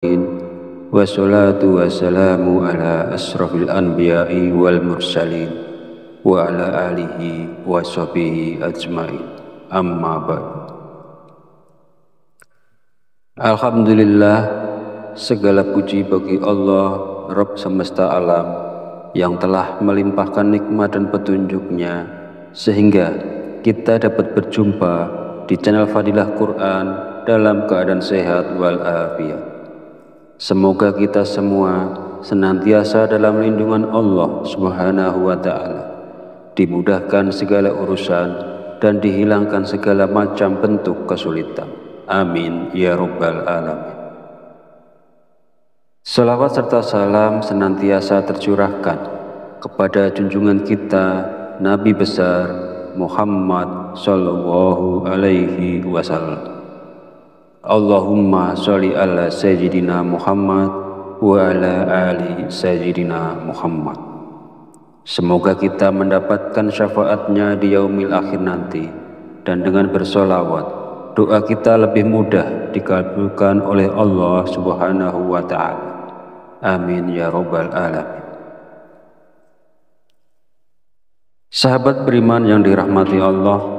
Wassalatu wassalamu ala asrafil anbiya'i wal mursalin wa ala alihi wa sahbihi ajmain. Amma ba'du. Alhamdulillah, segala puji bagi Allah Rabb semesta alam yang telah melimpahkan nikmat dan petunjuknya sehingga kita dapat berjumpa di channel Fadilah Quran dalam keadaan sehat walafiat. Semoga kita semua senantiasa dalam lindungan Allah Subhanahu wa Ta'ala, dimudahkan segala urusan dan dihilangkan segala macam bentuk kesulitan. Amin ya Rabbal Alamin. Salawat serta salam senantiasa tercurahkan kepada junjungan kita Nabi besar Muhammad Sallallahu Alaihi Wasallam. Allahumma sholli ala sayyidina Muhammad wa ala ali sayyidina Muhammad. Semoga kita mendapatkan syafaatnya di yaumil akhir nanti, dan dengan bersolawat doa kita lebih mudah dikabulkan oleh Allah Subhanahu wa Ta'ala. Amin ya Rabbal Alamin. Sahabat beriman yang dirahmati Allah,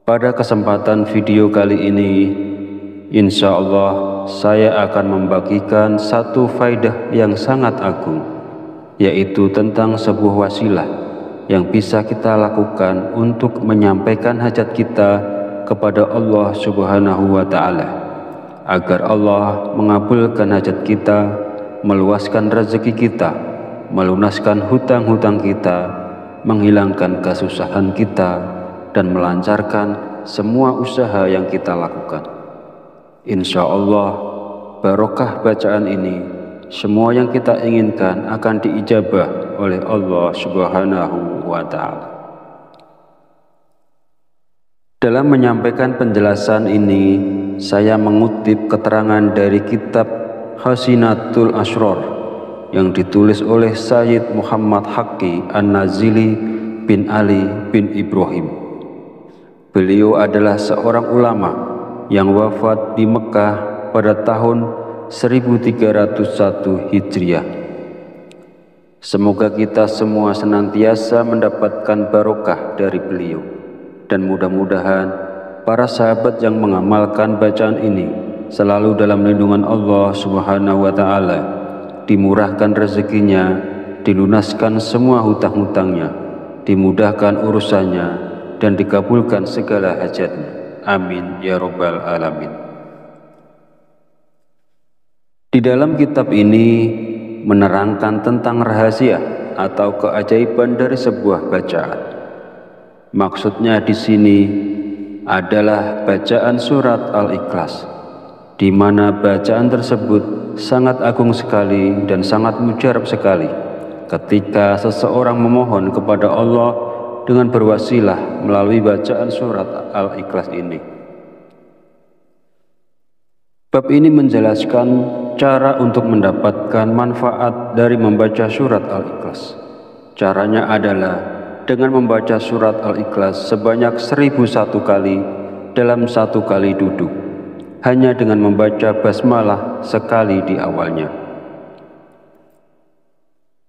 pada kesempatan video kali ini, insya Allah saya akan membagikan satu faidah yang sangat agung, yaitu tentang sebuah wasilah yang bisa kita lakukan untuk menyampaikan hajat kita kepada Allah Subhanahu wa Ta'ala, agar Allah mengabulkan hajat kita, meluaskan rezeki kita, melunaskan hutang-hutang kita, menghilangkan kesusahan kita, dan melancarkan semua usaha yang kita lakukan. Insya Allah, barokah bacaan ini, semua yang kita inginkan akan diijabah oleh Allah Subhanahu wa Ta'ala. Dalam menyampaikan penjelasan ini, saya mengutip keterangan dari kitab Hasinatul Asrar yang ditulis oleh Sayyid Muhammad Haqqi An-Nazili bin Ali bin Ibrahim. Beliau adalah seorang ulama yang wafat di Mekah pada tahun 1301 Hijriah. Semoga kita semua senantiasa mendapatkan barokah dari beliau, dan mudah-mudahan para sahabat yang mengamalkan bacaan ini selalu dalam lindungan Allah Subhanahu wa Ta'ala, dimurahkan rezekinya, dilunaskan semua hutang-hutangnya, dimudahkan urusannya, dan dikabulkan segala hajatnya. Amin ya Rabbal Alamin. Di dalam kitab ini menerangkan tentang rahasia atau keajaiban dari sebuah bacaan. Maksudnya di sini adalah bacaan surat Al-Ikhlas, di mana bacaan tersebut sangat agung sekali dan sangat mujarab sekali ketika seseorang memohon kepada Allah dengan berwasilah melalui bacaan surat Al-Ikhlas ini. Bab ini menjelaskan cara untuk mendapatkan manfaat dari membaca surat Al-Ikhlas. Caranya adalah dengan membaca surat Al-Ikhlas sebanyak 1001 kali dalam satu kali duduk, hanya dengan membaca basmalah sekali di awalnya.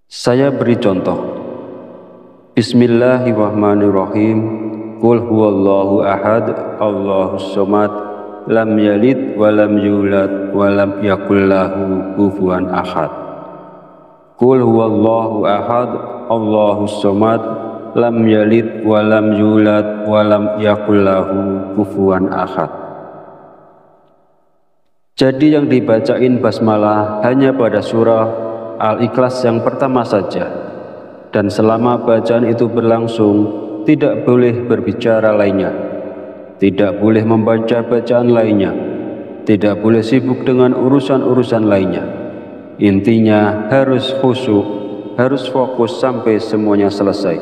Saya beri contoh. Bismillahirrahmanirrahim. Qul huwallahu ahad, Allahus somad, lam yalid wa lam yulad wa lam yakul lahu kufuwan ahad. Qul huwallahu ahad, Allahus somad, lam yalid wa lam yulad wa lam yakul lahu kufuwan ahad. Jadi yang dibacain basmalah hanya pada surah Al-Ikhlas yang pertama saja, dan selama bacaan itu berlangsung tidak boleh berbicara lainnya, tidak boleh membaca bacaan lainnya, tidak boleh sibuk dengan urusan-urusan lainnya. Intinya harus khusyuk, harus fokus sampai semuanya selesai,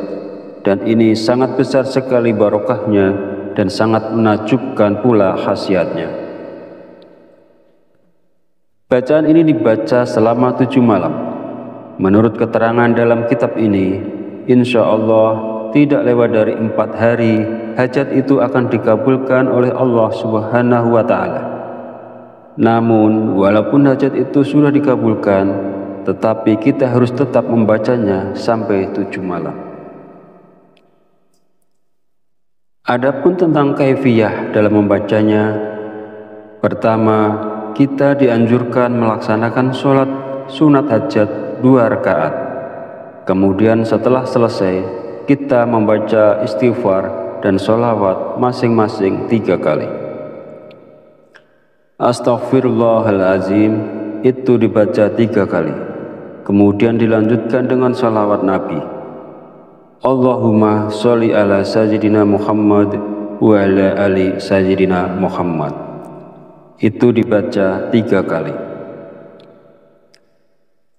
dan ini sangat besar sekali barokahnya dan sangat menakjubkan pula khasiatnya. Bacaan ini dibaca selama 7 malam. Menurut keterangan dalam kitab ini, insya Allah tidak lewat dari 4 hari hajat itu akan dikabulkan oleh Allah Subhanahu wa Ta'ala. Namun walaupun hajat itu sudah dikabulkan, tetapi kita harus tetap membacanya sampai 7 malam. Adapun tentang kaifiyah dalam membacanya, pertama, kita dianjurkan melaksanakan sholat sunat hajat 2 rakaat. Kemudian setelah selesai, kita membaca istighfar dan sholawat masing-masing 3 kali. Astaghfirullahalazim itu dibaca 3 kali. Kemudian dilanjutkan dengan sholawat Nabi. Allahumma sholli ala sayyidina Muhammad wa ala ali sayyidina Muhammad. Itu dibaca 3 kali.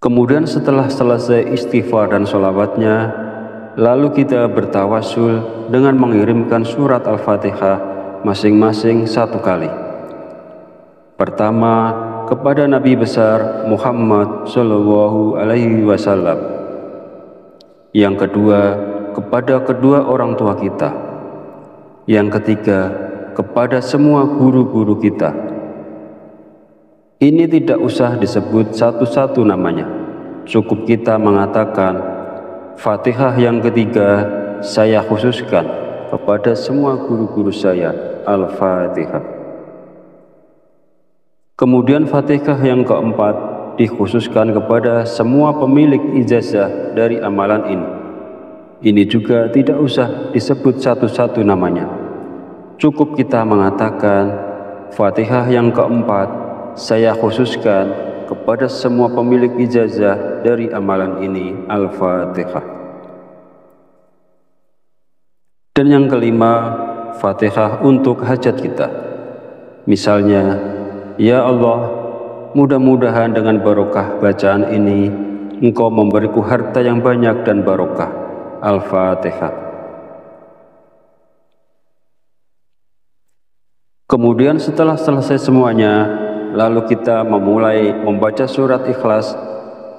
Kemudian setelah selesai istighfar dan sholawatnya, lalu kita bertawasul dengan mengirimkan surat Al-Fatihah masing-masing 1 kali. Pertama, kepada Nabi besar Muhammad Shallallahu Alaihi Wasallam. Yang kedua, kepada kedua orang tua kita. Yang ketiga, kepada semua guru-guru kita. Ini tidak usah disebut satu-satu namanya. Cukup kita mengatakan, Fatihah yang ketiga saya khususkan kepada semua guru-guru saya, Al-Fatihah. Kemudian Fatihah yang keempat dikhususkan kepada semua pemilik ijazah dari amalan ini. Ini juga tidak usah disebut satu-satu namanya. Cukup kita mengatakan, Fatihah yang keempat saya khususkan kepada semua pemilik ijazah dari amalan ini, Al-Fatihah. Dan yang kelima, Fatihah untuk hajat kita. Misalnya, ya Allah, mudah-mudahan dengan barokah bacaan ini, Engkau memberiku harta yang banyak dan barokah. Al-Fatihah. Kemudian setelah selesai semuanya, lalu kita memulai membaca surat Ikhlas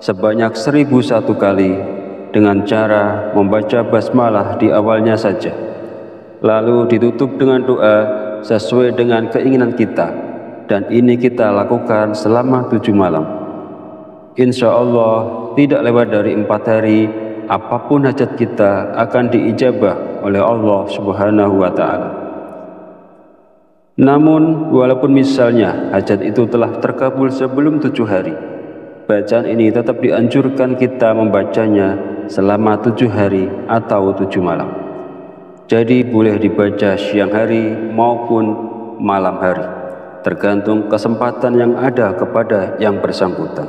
sebanyak 1001 kali dengan cara membaca basmalah di awalnya saja. Lalu ditutup dengan doa sesuai dengan keinginan kita. Dan ini kita lakukan selama 7 malam. Insya Allah tidak lewat dari 4 hari, apapun hajat kita akan diijabah oleh Allah Subhanahu wa Ta'ala. Namun walaupun misalnya hajat itu telah terkabul sebelum 7 hari, bacaan ini tetap dianjurkan kita membacanya selama 7 hari atau 7 malam. Jadi boleh dibaca siang hari maupun malam hari, tergantung kesempatan yang ada kepada yang bersangkutan.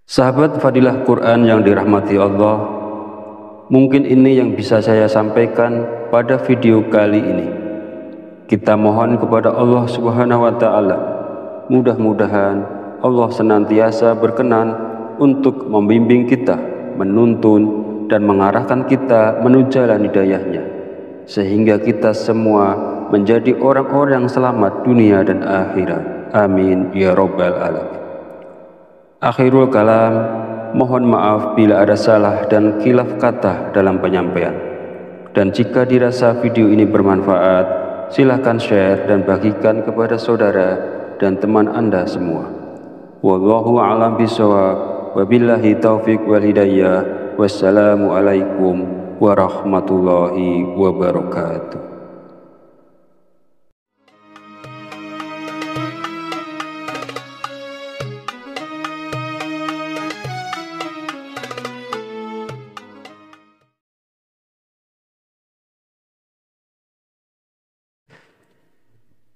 Sahabat Fadilah Quran yang dirahmati Allah, mungkin ini yang bisa saya sampaikan pada video kali ini. Kita mohon kepada Allah Subhanahu wa Ta'ala, mudah-mudahan Allah senantiasa berkenan untuk membimbing kita, menuntun dan mengarahkan kita menuju jalan hidayahnya, sehingga kita semua menjadi orang-orang yang selamat dunia dan akhirat. Amin ya rabbal alamin. Akhirul kalam, mohon maaf bila ada salah dan khilaf kata dalam penyampaian. Dan jika dirasa video ini bermanfaat, silakan share dan bagikan kepada saudara dan teman Anda semua. Wallahu a'lam bishawab. Wabillahi taufiq wal hidayah. Wassalamualaikum warahmatullahi wabarakatuh.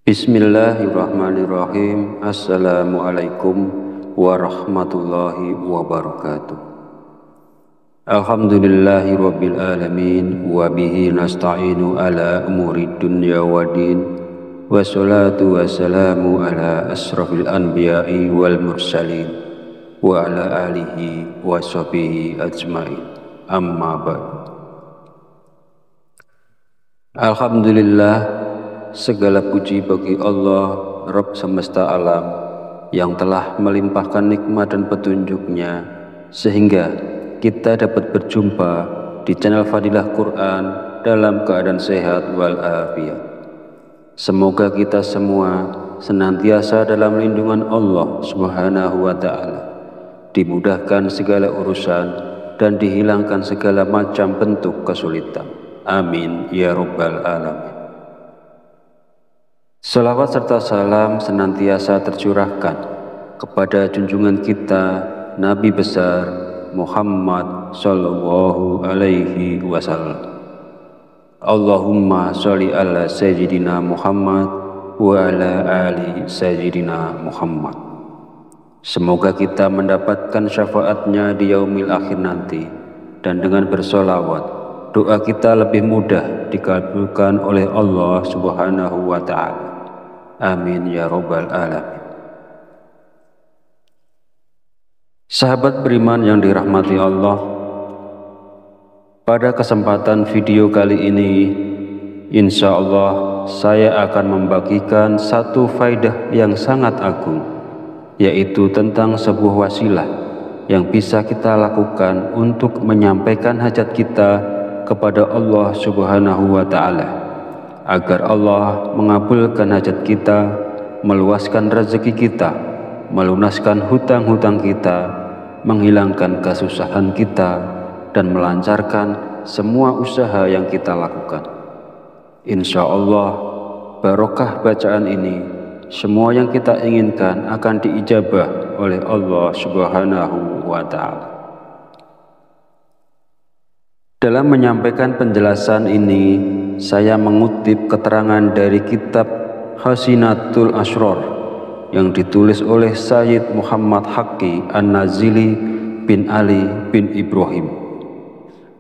Bismillahirrahmanirrahim. Assalamualaikum warahmatullahi wabarakatuh. Alhamdulillahi rabbil alamin, wa bihi nasta'inu ala umuri dunya waddin, wassalatu wassalamu ala asrafil anbiya'i wal mursalin, wa ala alihi wa sahbihi ajmain. Amma ba'du. Alhamdulillah, segala puji bagi Allah, Rabb semesta alam, yang telah melimpahkan nikmat dan petunjuknya sehingga kita dapat berjumpa di channel Fadilah Quran dalam keadaan sehat walafiat. Semoga kita semua senantiasa dalam lindungan Allah Subhanahu wa Ta'ala, dimudahkan segala urusan dan dihilangkan segala macam bentuk kesulitan. Amin ya Rabbal Alamin. Salawat serta salam senantiasa tercurahkan kepada junjungan kita Nabi besar Muhammad sallallahu alaihi wasallam. Allahumma sholli ala sayyidina Muhammad wa ala ali sayyidina Muhammad. Semoga kita mendapatkan syafaatnya di yaumil akhir nanti, dan dengan bersolawat doa kita lebih mudah dikabulkan oleh Allah Subhanahu wa Ta'ala. Amin ya Rabbal Alamin. Sahabat beriman yang dirahmati Allah, pada kesempatan video kali ini, insya Allah saya akan membagikan satu faidah yang sangat agung, yaitu tentang sebuah wasilah yang bisa kita lakukan untuk menyampaikan hajat kita kepada Allah Subhanahu wa Ta'ala, agar Allah mengabulkan hajat kita, meluaskan rezeki kita, melunaskan hutang-hutang kita, menghilangkan kesusahan kita, dan melancarkan semua usaha yang kita lakukan. Insya Allah, barokah bacaan ini, semua yang kita inginkan akan diijabah oleh Allah Subhanahu wa Ta'ala. Dalam menyampaikan penjelasan ini, saya mengutip keterangan dari kitab Hasinatul Asrar yang ditulis oleh Sayyid Muhammad Haqqi An-Nazili bin Ali bin Ibrahim.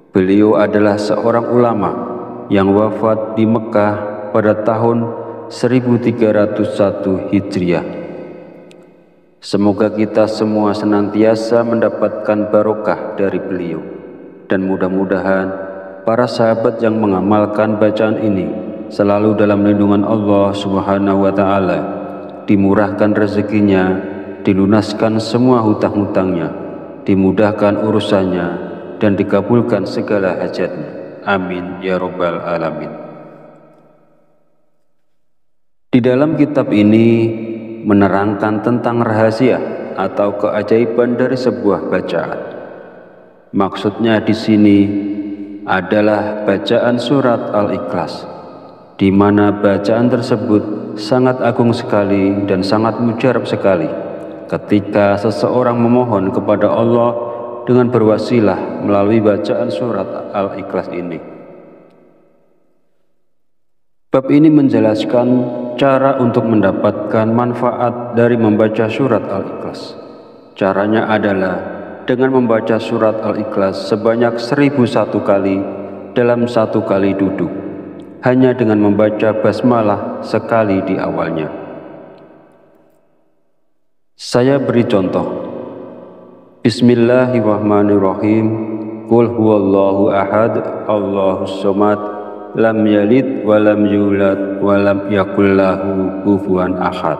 Beliau adalah seorang ulama yang wafat di Mekah pada tahun 1301 Hijriah. Semoga kita semua senantiasa mendapatkan barokah dari beliau, dan mudah-mudahan para sahabat yang mengamalkan bacaan ini selalu dalam lindungan Allah Subhanahu wa Ta'ala, dimurahkan rezekinya, dilunaskan semua hutang-hutangnya, dimudahkan urusannya, dan dikabulkan segala hajatnya. Amin ya Rabbal Alamin. Di dalam kitab ini menerangkan tentang rahasia atau keajaiban dari sebuah bacaan. Maksudnya di sini adalah bacaan surat Al-Ikhlas, di mana bacaan tersebut sangat agung sekali dan sangat mujarab sekali ketika seseorang memohon kepada Allah dengan berwasilah melalui bacaan surat Al-Ikhlas ini. Bab ini menjelaskan cara untuk mendapatkan manfaat dari membaca surat Al-Ikhlas. Caranya adalah dengan membaca surat Al-Ikhlas sebanyak 1001 kali dalam satu kali duduk, hanya dengan membaca basmalah sekali di awalnya. Saya beri contoh. Bismillahirrahmanirrahim. Qul huwallahu ahad, Allahus somad, lam yalid wa lam yulad wa lam yakul lahu kufuwan ahad.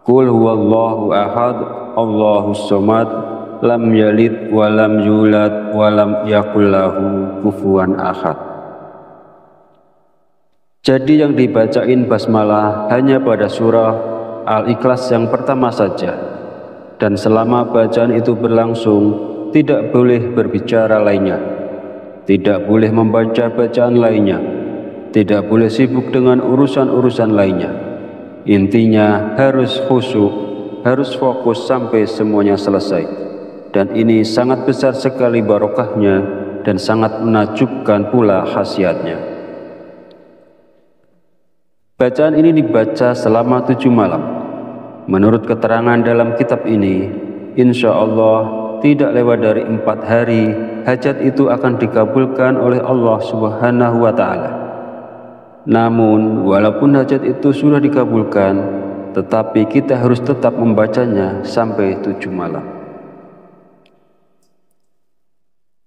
Qul huwallahu ahad, Allahus somad, lam yalid wa lam yulad wa lam yakul lahu kufuwan ahad. Jadi yang dibacain basmalah hanya pada surah Al-Ikhlas yang pertama saja, dan selama bacaan itu berlangsung tidak boleh berbicara lainnya, tidak boleh membaca bacaan lainnya, tidak boleh sibuk dengan urusan-urusan lainnya. Intinya harus khusyuk, harus fokus sampai semuanya selesai, dan ini sangat besar sekali barokahnya dan sangat menakjubkan pula khasiatnya. Bacaan ini dibaca selama 7 malam. Menurut keterangan dalam kitab ini, insya Allah tidak lewat dari 4 hari, hajat itu akan dikabulkan oleh Allah Subhanahu wa Ta'ala. Namun, walaupun hajat itu sudah dikabulkan, tetapi kita harus tetap membacanya sampai 7 malam.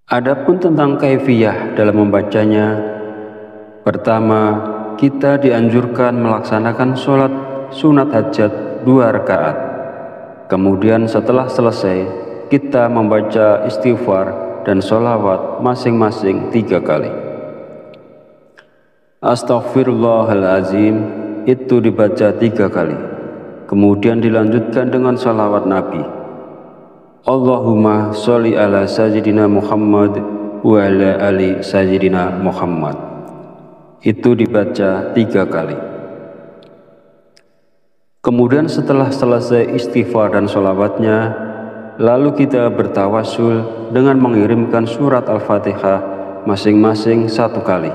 Adapun tentang kaifiyah dalam membacanya, pertama, kita dianjurkan melaksanakan sholat sunat hajat 2 rakaat. Kemudian setelah selesai, kita membaca istighfar dan sholawat masing-masing 3 kali. Astaghfirullahalazim itu dibaca 3 kali. Kemudian dilanjutkan dengan salawat Nabi. Allahumma sholli ala sayyidina Muhammad wa ala ali sayyidina Muhammad. Itu dibaca 3 kali. Kemudian setelah selesai istighfar dan sholawatnya, lalu kita bertawasul dengan mengirimkan surat Al-Fatihah masing-masing 1 kali.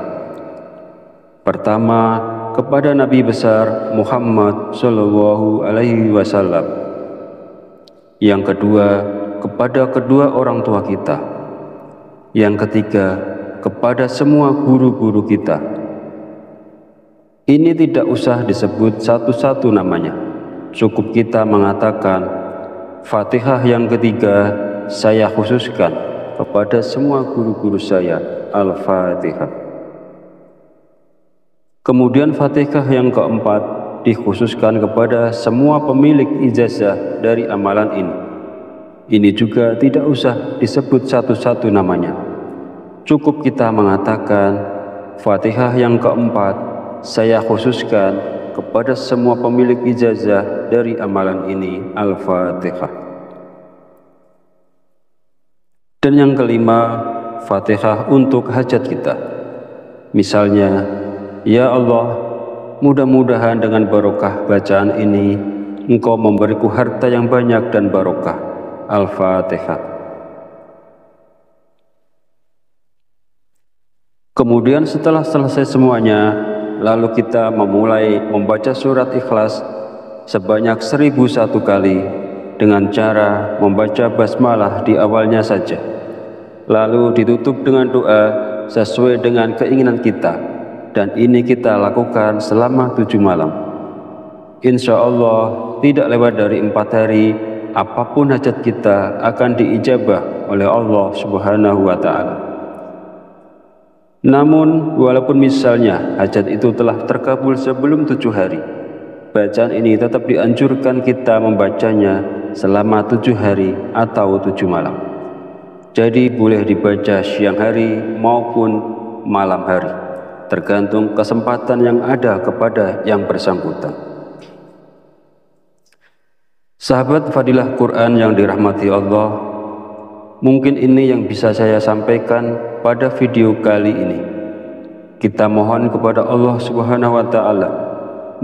Pertama, kepada Nabi besar Muhammad Shallallahu Alaihi Wasallam. Yang kedua, kepada kedua orang tua kita. Yang ketiga, kepada semua guru-guru kita. Ini tidak usah disebut satu-satu namanya. Cukup kita mengatakan, Fatihah yang ketiga saya khususkan kepada semua guru-guru saya. Al-Fatihah. Kemudian Fatihah yang keempat dikhususkan kepada semua pemilik ijazah dari amalan ini. Ini juga tidak usah disebut satu-satu namanya. Cukup kita mengatakan, Fatihah yang keempat saya khususkan kepada semua pemilik ijazah dari amalan ini. Al-Fatihah. Dan yang kelima, Fatihah untuk hajat kita. Misalnya, ya Allah, mudah-mudahan dengan barokah bacaan ini, Engkau memberiku harta yang banyak dan barokah. Al-Fatihah. Kemudian setelah selesai semuanya, lalu kita memulai membaca surat Ikhlas sebanyak 1001 kali dengan cara membaca basmalah di awalnya saja. Lalu ditutup dengan doa sesuai dengan keinginan kita. Dan ini kita lakukan selama 7 malam. Insya Allah tidak lewat dari 4 hari, apapun hajat kita akan diijabah oleh Allah Subhanahu wa Ta'ala. Namun walaupun misalnya hajat itu telah terkabul sebelum 7 hari, bacaan ini tetap dianjurkan kita membacanya selama 7 hari atau 7 malam. Jadi boleh dibaca siang hari maupun malam hari, tergantung kesempatan yang ada kepada yang bersangkutan. Sahabat Fadilah Quran yang dirahmati Allah, mungkin ini yang bisa saya sampaikan pada video kali ini. Kita mohon kepada Allah Subhanahu wa Ta'ala,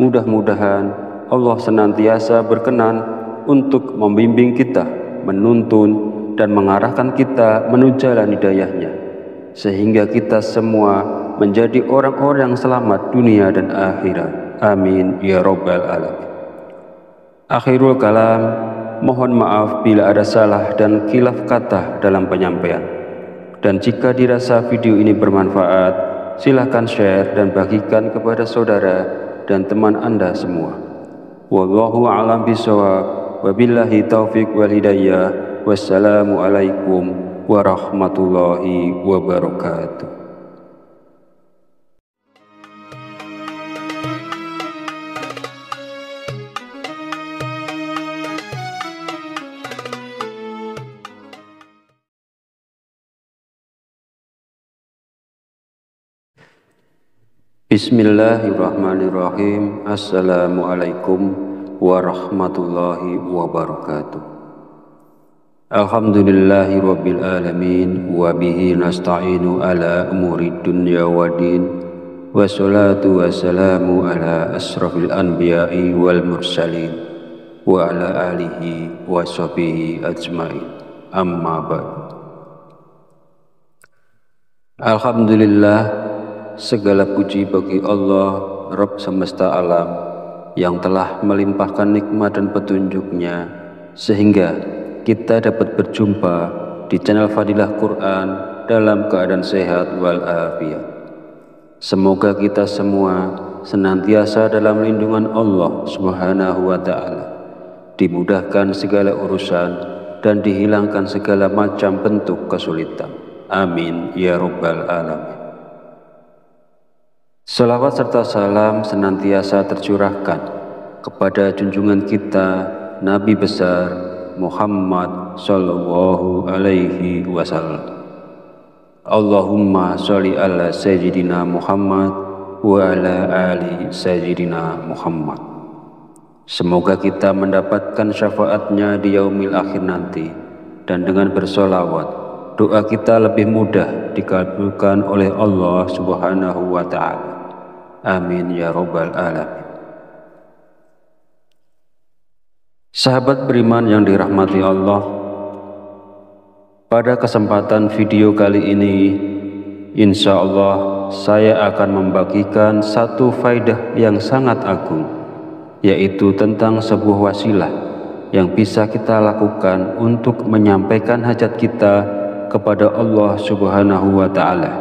mudah-mudahan Allah senantiasa berkenan untuk membimbing kita, menuntun dan mengarahkan kita menuju jalan hidayahnya, sehingga kita semua menjadi orang-orang yang selamat dunia dan akhirat. Amin ya rabbal alamin. Akhirul kalam, mohon maaf bila ada salah dan khilaf kata dalam penyampaian. Dan jika dirasa video ini bermanfaat, silakan share dan bagikan kepada saudara dan teman Anda semua. Wallahu a'lam bishawab. Wabillahi taufiq wal hidayah. Wassalamualaikum warahmatullahi wabarakatuh. Bismillahirrahmanirrahim. Assalamualaikum warahmatullahi wabarakatuh. Alhamdulillahi rabbil alamin, wa bihi nasta'inu ala umuri dunya waddin, wassalatu wassalamu ala asrafil anbiya'i wal mursalin, wa ala alihi wa sahbihi ajmain. Amma ba'd. Alhamdulillah, segala puji bagi Allah, Rabb semesta alam, yang telah melimpahkan nikmat dan petunjuknya, sehingga kita dapat berjumpa di channel Fadilah Quran dalam keadaan sehat walafiat. Semoga kita semua senantiasa dalam lindungan Allah Subhanahu wa Ta'ala, dimudahkan segala urusan dan dihilangkan segala macam bentuk kesulitan. Amin ya rabbal alamin. Salawat serta salam senantiasa tercurahkan kepada junjungan kita Nabi besar Muhammad Sallallahu Alaihi Wasallam. Allahumma sholli ala Sayyidina Muhammad wa ala ali sayyidina Muhammad. Semoga kita mendapatkan syafaatnya di yaumil akhir nanti, dan dengan bersolawat, doa kita lebih mudah dikabulkan oleh Allah Subhanahu wa Ta'ala. Amin ya Rabbal Alamin. Sahabat beriman yang dirahmati Allah, pada kesempatan video kali ini, insya Allah saya akan membagikan satu faidah yang sangat agung, yaitu tentang sebuah wasilah yang bisa kita lakukan untuk menyampaikan hajat kita kepada Allah Subhanahu wa Ta'ala,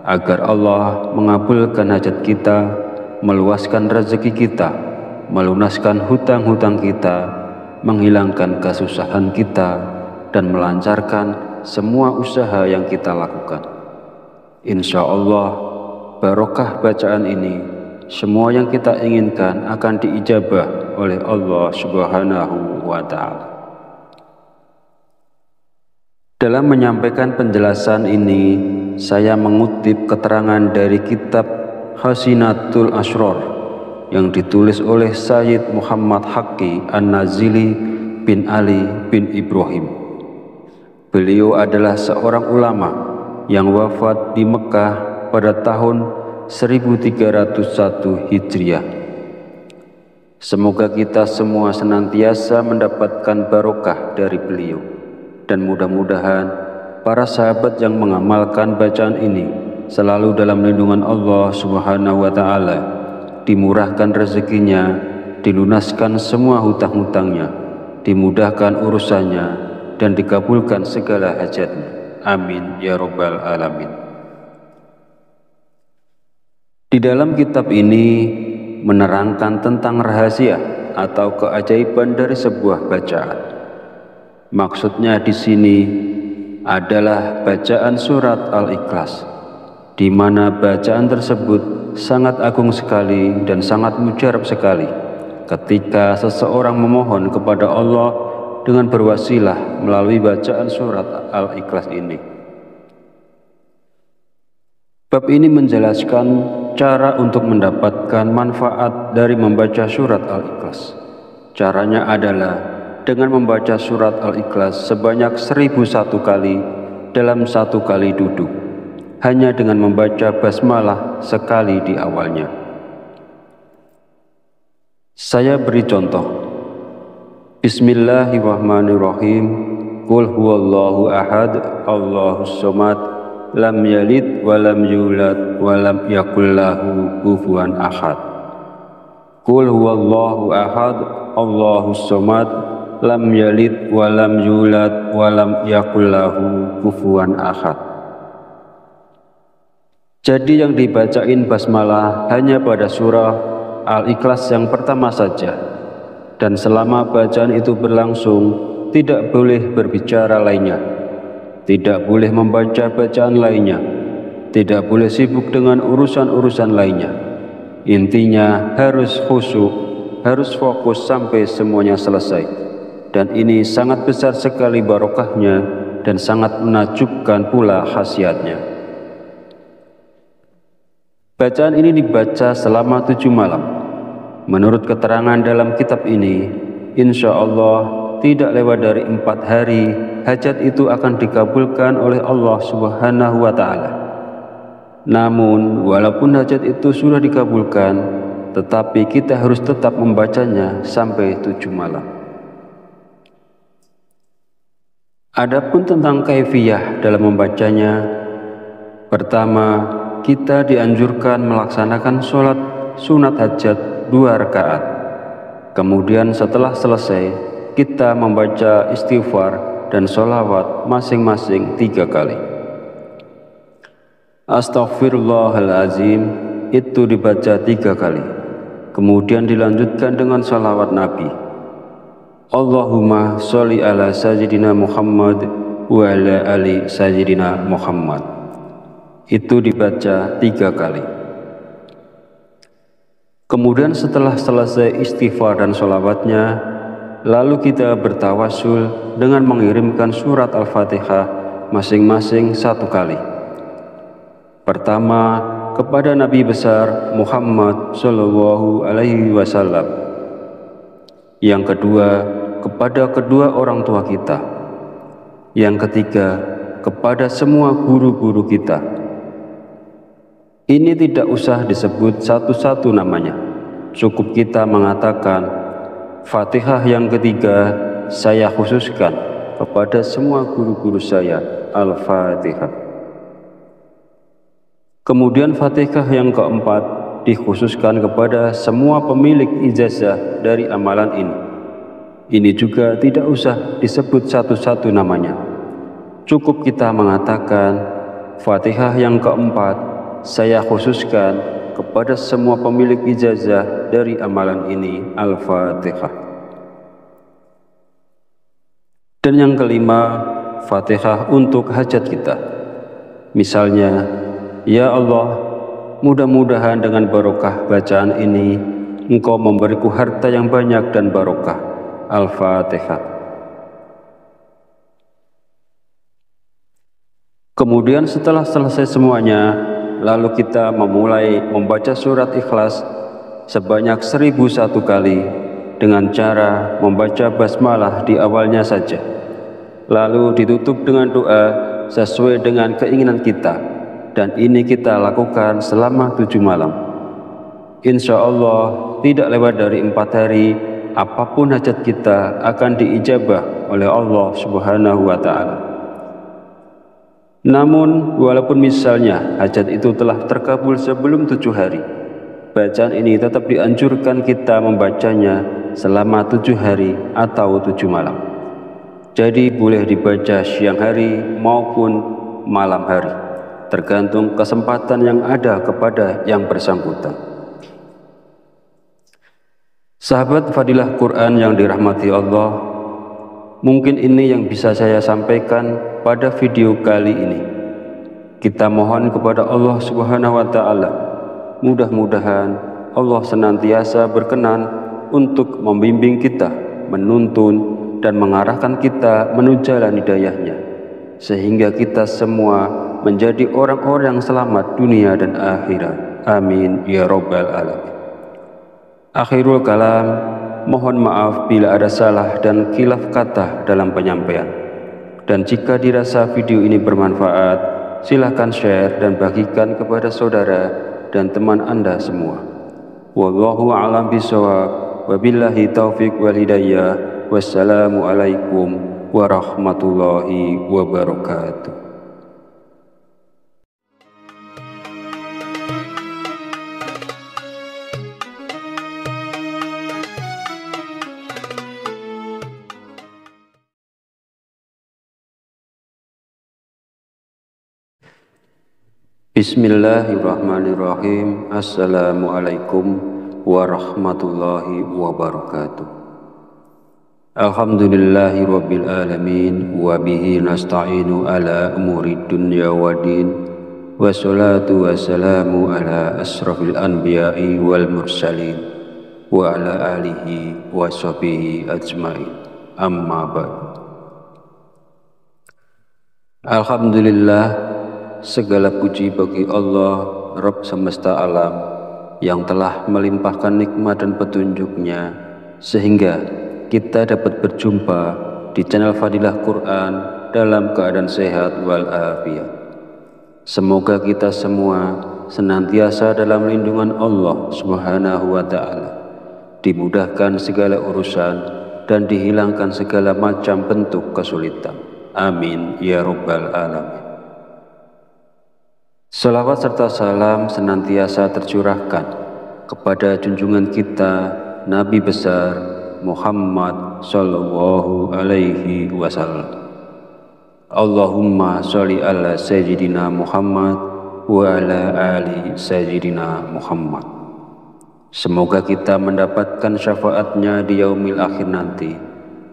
agar Allah mengabulkan hajat kita, meluaskan rezeki kita, melunaskan hutang-hutang kita, menghilangkan kesusahan kita, dan melancarkan semua usaha yang kita lakukan. Insya Allah, barokah bacaan ini, semua yang kita inginkan akan diijabah oleh Allah Subhanahu wa Ta'ala. Dalam menyampaikan penjelasan ini, saya mengutip keterangan dari kitab Hasinatul Asrar yang ditulis oleh Sayyid Muhammad Haqqi An-Nazili bin Ali bin Ibrahim. Beliau adalah seorang ulama yang wafat di Mekah pada tahun 1301 Hijriah. Semoga kita semua senantiasa mendapatkan barokah dari beliau, dan mudah-mudahan para sahabat yang mengamalkan bacaan ini selalu dalam lindungan Allah Subhanahu wa Ta'ala, dimurahkan rezekinya, dilunaskan semua hutang-hutangnya, dimudahkan urusannya, dan dikabulkan segala hajatnya. Amin ya Rabbal Alamin. Di dalam kitab ini menerangkan tentang rahasia atau keajaiban dari sebuah bacaan. Maksudnya di sini adalah bacaan surat Al-Ikhlas, di mana bacaan tersebut sangat agung sekali dan sangat mujarab sekali ketika seseorang memohon kepada Allah dengan berwasilah melalui bacaan surat Al-Ikhlas ini. Bab ini menjelaskan cara untuk mendapatkan manfaat dari membaca surat Al-Ikhlas. Caranya adalah dengan membaca surat Al-Ikhlas sebanyak 1001 kali dalam satu kali duduk, hanya dengan membaca basmalah sekali di awalnya. Saya beri contoh. Bismillahirrahmanirrahim. Qul huwallahu ahad, Allahus somad, lam yalid wa lam yulad wa lam yakul lahu kufuwan ahad. Qul huwallahu ahad, Allahus somad, lam yalid wa lam yulad wa lam yakul lahu kufuwan ahad. Jadi yang dibacain basmalah hanya pada surah Al-Ikhlas yang pertama saja, dan selama bacaan itu berlangsung tidak boleh berbicara lainnya, tidak boleh membaca bacaan lainnya, tidak boleh sibuk dengan urusan-urusan lainnya. Intinya harus khusyuk, harus fokus sampai semuanya selesai, dan ini sangat besar sekali barokahnya dan sangat menakjubkan pula khasiatnya. Bacaan ini dibaca selama 7 malam. Menurut keterangan dalam kitab ini, insya Allah tidak lewat dari 4 hari, hajat itu akan dikabulkan oleh Allah Subhanahu wa Ta'ala. Namun, walaupun hajat itu sudah dikabulkan, tetapi kita harus tetap membacanya sampai 7 malam. Adapun tentang kaifiyah dalam membacanya, pertama, kita dianjurkan melaksanakan sholat sunat hajat 2 rakaat. Kemudian setelah selesai, kita membaca istighfar dan sholawat masing-masing 3 kali. Astaghfirullahalazim itu dibaca 3 kali. Kemudian dilanjutkan dengan sholawat Nabi. Allahumma sholli ala sayyidina Muhammad wa ala ali sayyidina Muhammad. Itu dibaca 3 kali. Kemudian setelah selesai istighfar dan sholawatnya, lalu kita bertawasul dengan mengirimkan surat Al-Fatihah masing-masing 1 kali. Pertama, kepada Nabi besar Muhammad Shallallahu Alaihi Wasallam. Yang kedua, kepada kedua orang tua kita. Yang ketiga, kepada semua guru-guru kita. Ini tidak usah disebut satu-satu namanya. Cukup kita mengatakan, Fatihah yang ketiga saya khususkan kepada semua guru-guru saya, Al-Fatihah. Kemudian Fatihah yang keempat dikhususkan kepada semua pemilik ijazah dari amalan ini. Ini juga tidak usah disebut satu-satu namanya. Cukup kita mengatakan, Fatihah yang keempat saya khususkan kepada semua pemilik ijazah dari amalan ini, Al-Fatihah. Dan yang kelima, Fatihah untuk hajat kita. Misalnya, ya Allah, mudah-mudahan dengan barokah bacaan ini, Engkau memberiku harta yang banyak dan barokah. Al-Fatihah. Kemudian setelah selesai semuanya, lalu kita memulai membaca surat Ikhlas sebanyak 1001 kali dengan cara membaca basmalah di awalnya saja. Lalu ditutup dengan doa sesuai dengan keinginan kita, dan ini kita lakukan selama 7 malam. Insya Allah tidak lewat dari 4 hari, apapun hajat kita akan diijabah oleh Allah Subhanahu wa Ta'ala. Namun, walaupun misalnya hajat itu telah terkabul sebelum 7 hari, bacaan ini tetap dianjurkan kita membacanya selama 7 hari atau 7 malam. Jadi boleh dibaca siang hari maupun malam hari, tergantung kesempatan yang ada kepada yang bersangkutan. Sahabat Fadilah Quran yang dirahmati Allah, mungkin ini yang bisa saya sampaikan pada video kali ini. Kita mohon kepada Allah Subhanahu wa Ta'ala, mudah-mudahan Allah senantiasa berkenan untuk membimbing kita, menuntun dan mengarahkan kita menuju jalan hidayahnya, sehingga kita semua menjadi orang-orang yang selamat dunia dan akhirat. Amin ya Rabbal Alamin. Akhirul kalam, mohon maaf bila ada salah dan khilaf kata dalam penyampaian. Dan jika dirasa video ini bermanfaat, silakan share dan bagikan kepada saudara dan teman Anda semua. Wallahu a'lam bishawab, wabillahi taufiq wal hidayah. Wassalamualaikum warahmatullahi wabarakatuh. Bismillahirrahmanirrahim. Assalamualaikum warahmatullahi wabarakatuh. Alhamdulillahi rabbil alamin, wa bihi nasta'inu ala umuri dunya waddin, wassalatu wassalamu ala asrafil anbiya'i wal mursalin, wa ala alihi wa sahbihi ajma'in. Amma ba'd. Alhamdulillah, segala puji bagi Allah, Rabb semesta alam, yang telah melimpahkan nikmat dan petunjuknya, sehingga kita dapat berjumpa di channel Fadilah Quran dalam keadaan sehat walafiat. Semoga kita semua senantiasa dalam lindungan Allah Subhanahu wa Ta'ala, dimudahkan segala urusan dan dihilangkan segala macam bentuk kesulitan. Amin ya Rabbal Alamin. Salawat serta salam senantiasa tercurahkan kepada junjungan kita, Nabi besar Muhammad Sallallahu Alaihi Wasallam. Allahumma sholli ala Sayyidina Muhammad wa ala ali Sayyidina Muhammad. Semoga kita mendapatkan syafaatnya di yaumil akhir nanti,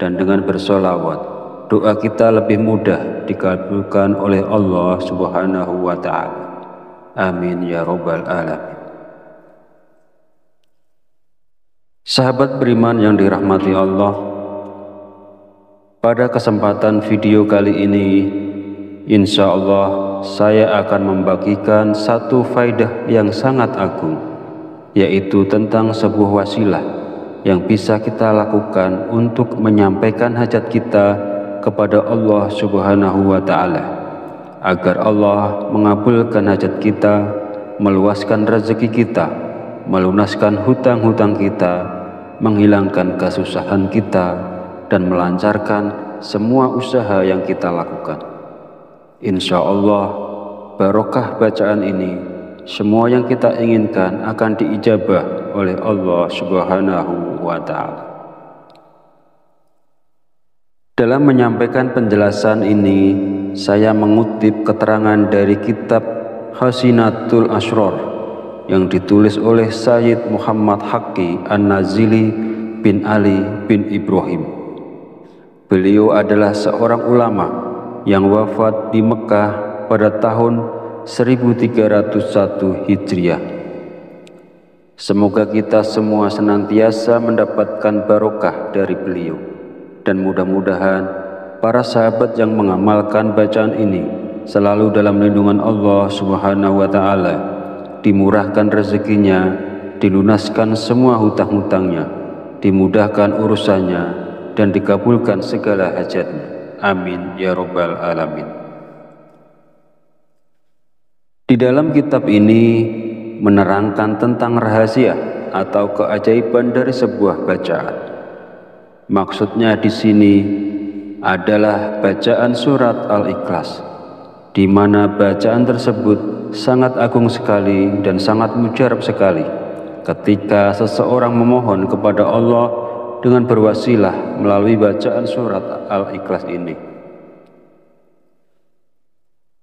dan dengan bersolawat, doa kita lebih mudah dikabulkan oleh Allah Subhanahu wa Ta'ala. Amin ya Rabbal Alamin. Sahabat beriman yang dirahmati Allah, pada kesempatan video kali ini, insya Allah saya akan membagikan satu faidah yang sangat agung, yaitu tentang sebuah wasilah yang bisa kita lakukan untuk menyampaikan hajat kita kepada Allah Subhanahu wa Ta'ala, agar Allah mengabulkan hajat kita, meluaskan rezeki kita, melunaskan hutang-hutang kita, menghilangkan kesusahan kita, dan melancarkan semua usaha yang kita lakukan. Insya Allah, barokah bacaan ini, semua yang kita inginkan akan diijabah oleh Allah Subhanahu wa Ta'ala. Dalam menyampaikan penjelasan ini, saya mengutip keterangan dari kitab Hasinatul Asrar yang ditulis oleh Sayyid Muhammad Haqqi An-Nazili bin Ali bin Ibrahim. Beliau adalah seorang ulama yang wafat di Mekah pada tahun 1301 Hijriah. Semoga kita semua senantiasa mendapatkan barokah dari beliau, dan mudah-mudahan para sahabat yang mengamalkan bacaan ini selalu dalam lindungan Allah Subhanahu wa Ta'ala, dimurahkan rezekinya, dilunaskan semua hutang-hutangnya, dimudahkan urusannya, dan dikabulkan segala hajatnya. Amin ya Rabbal Alamin. Di dalam kitab ini menerangkan tentang rahasia atau keajaiban dari sebuah bacaan. Maksudnya di sini adalah bacaan surat Al-Ikhlas, di mana bacaan tersebut sangat agung sekali dan sangat mujarab sekali ketika seseorang memohon kepada Allah dengan berwasilah melalui bacaan surat Al-Ikhlas ini.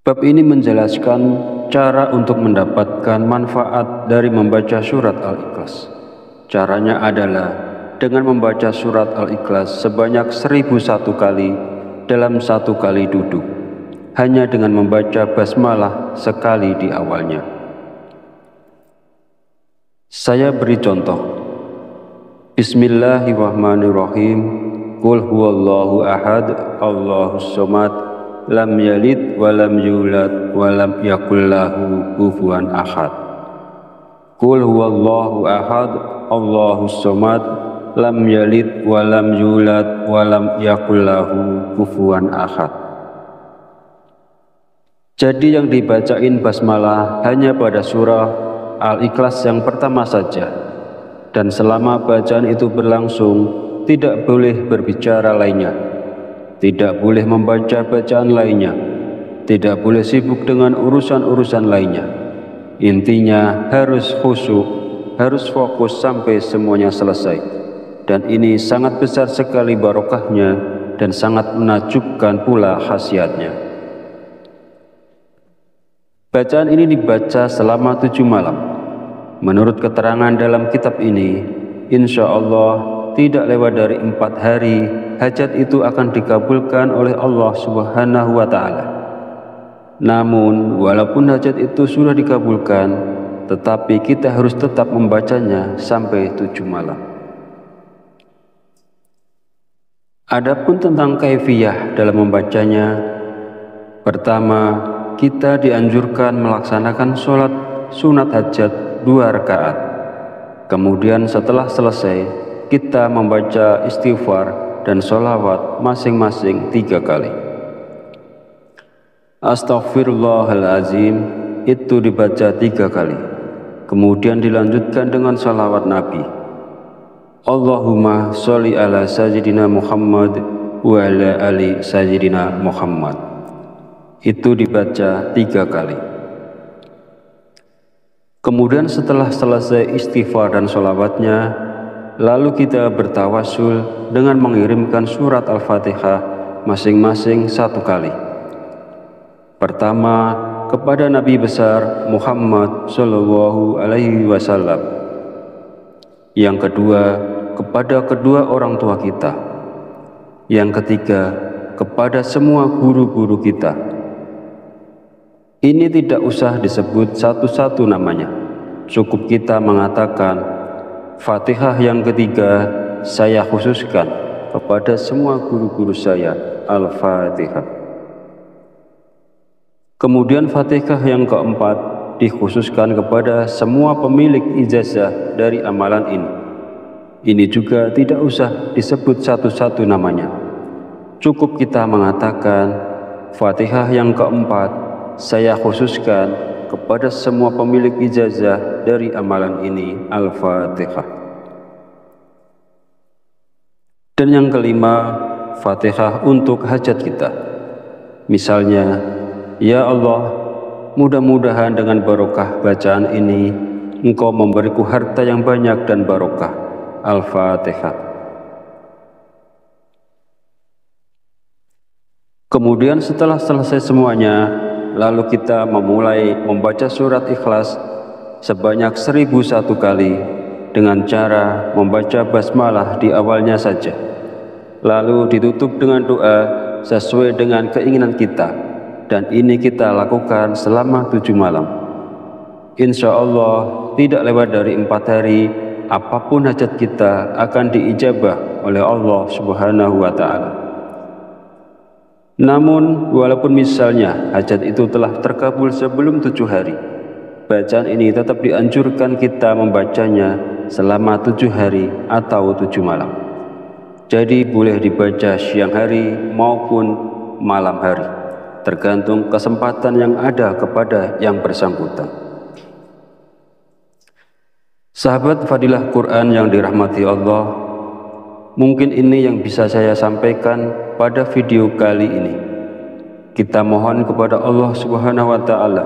Bab ini menjelaskan cara untuk mendapatkan manfaat dari membaca surat Al-Ikhlas. Caranya adalah dengan membaca surat Al-Ikhlas sebanyak 1001 kali dalam satu kali duduk, hanya dengan membaca basmalah sekali di awalnya. Saya beri contoh. Bismillahirrahmanirrahim. Qul huwallahu ahad, Allahus somad, lam yalid wa lam yulad wa lam yakul lahu kufuwan ahad. Qul huwallahu ahad, Allahus somad, lam yalid wa lam yulad wa lam yakul lahu kufuwan ahad. Jadi yang dibacain basmalah hanya pada surah Al-Ikhlas yang pertama saja, dan selama bacaan itu berlangsung tidak boleh berbicara lainnya, tidak boleh membaca bacaan lainnya, tidak boleh sibuk dengan urusan-urusan lainnya. Intinya harus khusyuk, harus fokus sampai semuanya selesai. Dan ini sangat besar sekali barokahnya dan sangat menakjubkan pula khasiatnya. Bacaan ini dibaca selama 7 malam. Menurut keterangan dalam kitab ini, insya Allah tidak lewat dari 4 hari, hajat itu akan dikabulkan oleh Allah Subhanahu wa Ta'ala. Namun, walaupun hajat itu sudah dikabulkan, tetapi kita harus tetap membacanya sampai 7 malam. Adapun tentang kaifiyah dalam membacanya, pertama, kita dianjurkan melaksanakan sholat sunat hajat 2 rakaat. Kemudian setelah selesai, kita membaca istighfar dan sholawat masing-masing 3 kali. Astaghfirullahalazim itu dibaca 3 kali. Kemudian dilanjutkan dengan sholawat Nabi. Allahumma sholli ala sayyidina Muhammad wa ala ali sayyidina Muhammad. Itu dibaca 3 kali. Kemudian setelah selesai istighfar dan sholawatnya, lalu kita bertawasul dengan mengirimkan surat Al-Fatihah masing-masing 1 kali. Pertama, kepada Nabi besar Muhammad Shallallahu Alaihi Wasallam. Yang kedua, kepada kedua orang tua kita. Yang ketiga, kepada semua guru-guru kita. Ini tidak usah disebut satu-satu namanya. Cukup kita mengatakan, Fatihah yang ketiga saya khususkan kepada semua guru-guru saya. Al-Fatihah. Kemudian Fatihah yang keempat dikhususkan kepada semua pemilik ijazah dari amalan ini. Ini juga tidak usah disebut satu-satu namanya. Cukup kita mengatakan, Fatihah yang keempat saya khususkan kepada semua pemilik ijazah dari amalan ini. Al-Fatihah. Dan yang kelima, Fatihah untuk hajat kita. Misalnya, ya Allah, mudah-mudahan dengan barokah bacaan ini Engkau memberiku harta yang banyak dan barokah. Al-Fatihah. Kemudian setelah selesai semuanya, lalu kita memulai membaca surat Ikhlas sebanyak 1001 kali dengan cara membaca basmalah di awalnya saja. Lalu ditutup dengan doa sesuai dengan keinginan kita, dan ini kita lakukan selama 7 malam. Insya Allah tidak lewat dari 4 hari, apapun hajat kita akan diijabah oleh Allah Subhanahu wa Ta'ala. Namun walaupun misalnya hajat itu telah terkabul sebelum 7 hari, bacaan ini tetap dianjurkan kita membacanya selama 7 hari atau 7 malam. Jadi boleh dibaca siang hari maupun malam hari, tergantung kesempatan yang ada kepada yang bersangkutan. Sahabat Fadilah Quran yang dirahmati Allah, mungkin ini yang bisa saya sampaikan pada video kali ini. Kita mohon kepada Allah Subhanahu wa Ta'ala,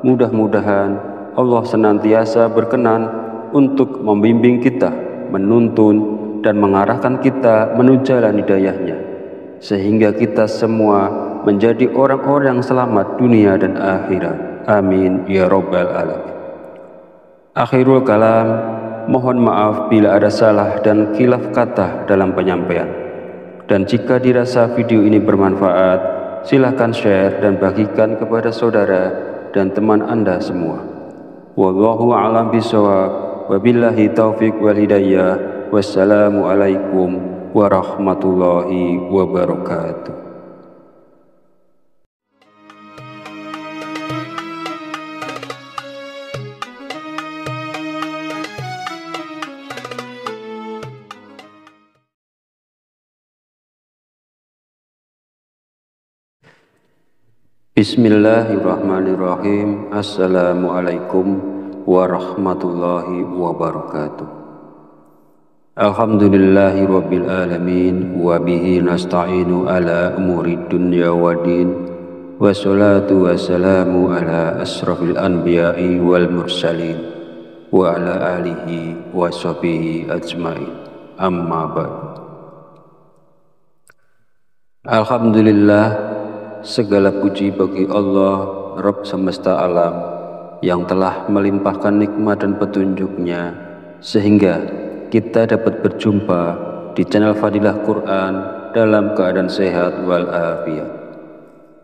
mudah-mudahan Allah senantiasa berkenan untuk membimbing kita, menuntun dan mengarahkan kita menuju jalan hidayahnya, sehingga kita semua menjadi orang-orang yang selamat dunia dan akhirat. Amin ya Rabbal Alamin. Akhirul kalam, mohon maaf bila ada salah dan khilaf kata dalam penyampaian. Dan jika dirasa video ini bermanfaat, silakan share dan bagikan kepada saudara dan teman Anda semua. Wallahu a'lam bishawab, wabillahi taufiq wal hidayah. Wassalamualaikum warahmatullahi wabarakatuh. Bismillahirrahmanirrahim. Assalamualaikum warahmatullahi wabarakatuh. Alhamdulillahi rabbil alamin, wa bihi nasta'inu ala umuri dunya waddin, wassalatu wassalamu ala asrafil anbiya'i wal mursalin, wa ala alihi wa sahbihi ajma'in. Amma ba'd. Alhamdulillah, segala puji bagi Allah Rabb semesta alam yang telah melimpahkan nikmat dan petunjuknya sehingga kita dapat berjumpa di channel Fadilah Quran dalam keadaan sehat walafiat.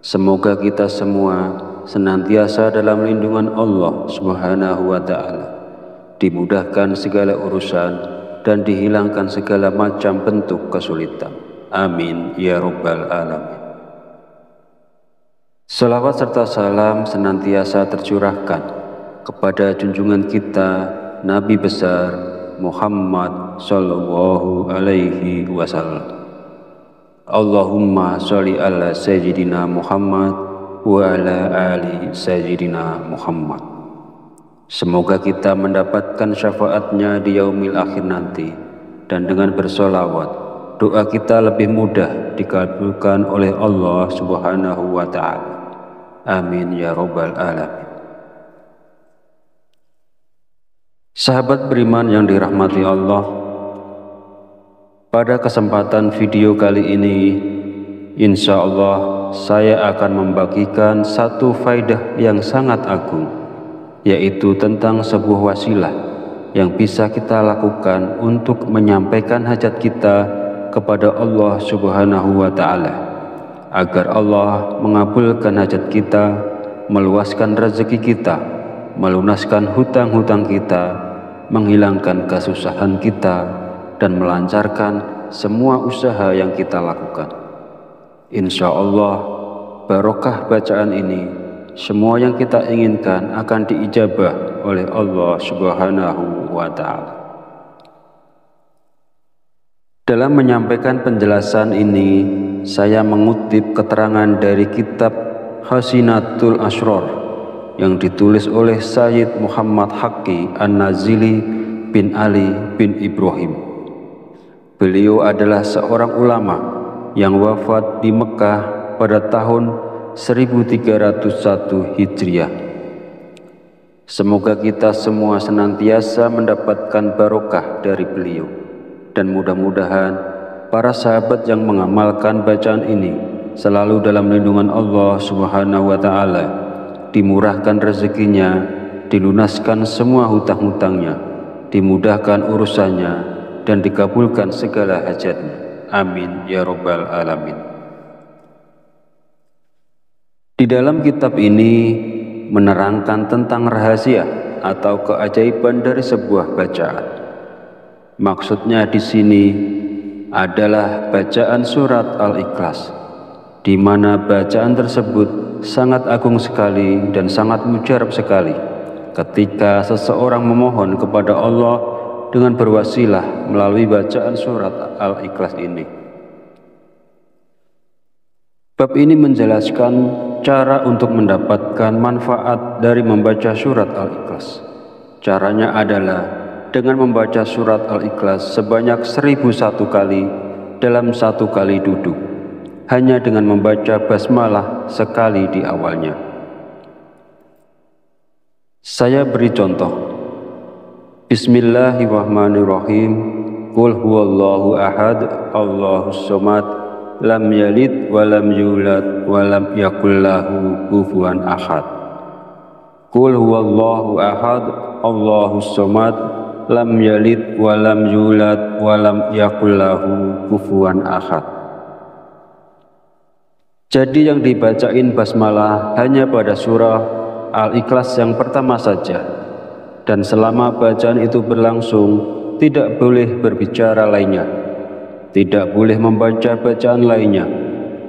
Semoga kita semua senantiasa dalam lindungan Allah Subhanahu wa Ta'ala, dimudahkan segala urusan dan dihilangkan segala macam bentuk kesulitan. Amin ya Rabbal Alamin. Salawat serta salam senantiasa tercurahkan kepada junjungan kita Nabi besar Muhammad sallallahu alaihi wasallam. Allahumma sholli ala sayyidina Muhammad wa ala ali sayyidina Muhammad. Semoga kita mendapatkan syafaatnya di yaumil akhir nanti, dan dengan bersolawat doa kita lebih mudah dikabulkan oleh Allah Subhanahu wa Ta'ala. Amin ya Rabbal Alamin. Sahabat beriman yang dirahmati Allah, pada kesempatan video kali ini, insya Allah saya akan membagikan satu faidah yang sangat agung, yaitu tentang sebuah wasilah yang bisa kita lakukan untuk menyampaikan hajat kita kepada Allah Subhanahu wa Ta'ala, agar Allah mengabulkan hajat kita, meluaskan rezeki kita, melunaskan hutang-hutang kita, menghilangkan kesusahan kita, dan melancarkan semua usaha yang kita lakukan. Insya Allah barokah bacaan ini semua yang kita inginkan akan diijabah oleh Allah Subhanahu wa Ta'ala. Dalam menyampaikan penjelasan ini, saya mengutip keterangan dari kitab Hasinatul Asrar yang ditulis oleh Sayyid Muhammad Haqqi An-Nazili bin Ali bin Ibrahim. Beliau adalah seorang ulama yang wafat di Mekah pada tahun 1301 Hijriah. Semoga kita semua senantiasa mendapatkan barokah dari beliau, dan mudah-mudahan para sahabat yang mengamalkan bacaan ini selalu dalam lindungan Allah Subhanahu wa Ta'ala, dimurahkan rezekinya, dilunaskan semua hutang-hutangnya, dimudahkan urusannya, dan dikabulkan segala hajatnya. Amin ya Rabbal Alamin. Di dalam kitab ini menerangkan tentang rahasia atau keajaiban dari sebuah bacaan. Maksudnya di sini adalah bacaan surat Al-Ikhlas, di mana bacaan tersebut sangat agung sekali dan sangat mujarab sekali ketika seseorang memohon kepada Allah dengan berwasilah melalui bacaan surat Al-Ikhlas ini. Bab ini menjelaskan cara untuk mendapatkan manfaat dari membaca surat Al-Ikhlas. Caranya adalah dengan membaca surat Al-Ikhlas sebanyak 1001 kali dalam satu kali duduk, hanya dengan membaca basmalah sekali di awalnya. Saya beri contoh. Bismillahirrahmanirrahim. Qul huwallahu ahad, Allahus somad, lam yalid wa lam yulad wa lam yakul lahu kufuwan ahad. Qul huwallahu ahad, Allahus somad, lam yalid wa lam yulad wa lam yakul lahu kufuwan ahad. Jadi yang dibacain basmalah hanya pada surah Al-Ikhlas yang pertama saja, dan selama bacaan itu berlangsung tidak boleh berbicara lainnya, tidak boleh membaca bacaan lainnya,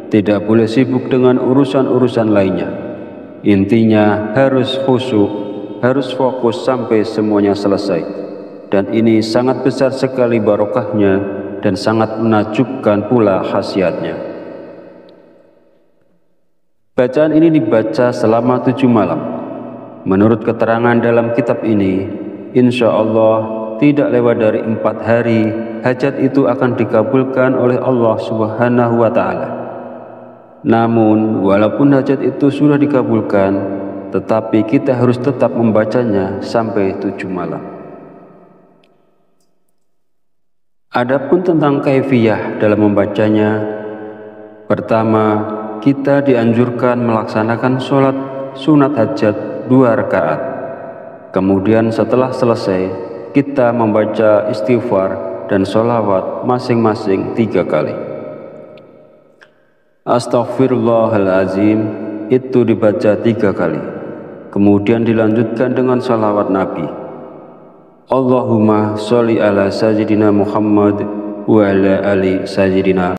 tidak boleh sibuk dengan urusan-urusan lainnya. Intinya harus khusyuk, harus fokus sampai semuanya selesai. Dan ini sangat besar sekali barokahnya dan sangat menakjubkan pula khasiatnya. Bacaan ini dibaca selama 7 malam. Menurut keterangan dalam kitab ini, insya Allah tidak lewat dari 4 hari, hajat itu akan dikabulkan oleh Allah Subhanahu wa Ta'ala. Namun, walaupun hajat itu sudah dikabulkan, tetapi kita harus tetap membacanya sampai 7 malam. Adapun tentang kaifiyah dalam membacanya, pertama, kita dianjurkan melaksanakan sholat sunat hajat 2 rakaat. Kemudian setelah selesai, kita membaca istighfar dan sholawat masing-masing 3 kali. Astaghfirullahalazim itu dibaca 3 kali. Kemudian dilanjutkan dengan sholawat Nabi. Allahumma sholli ala sayyidina Muhammad wa ala ali sayyidina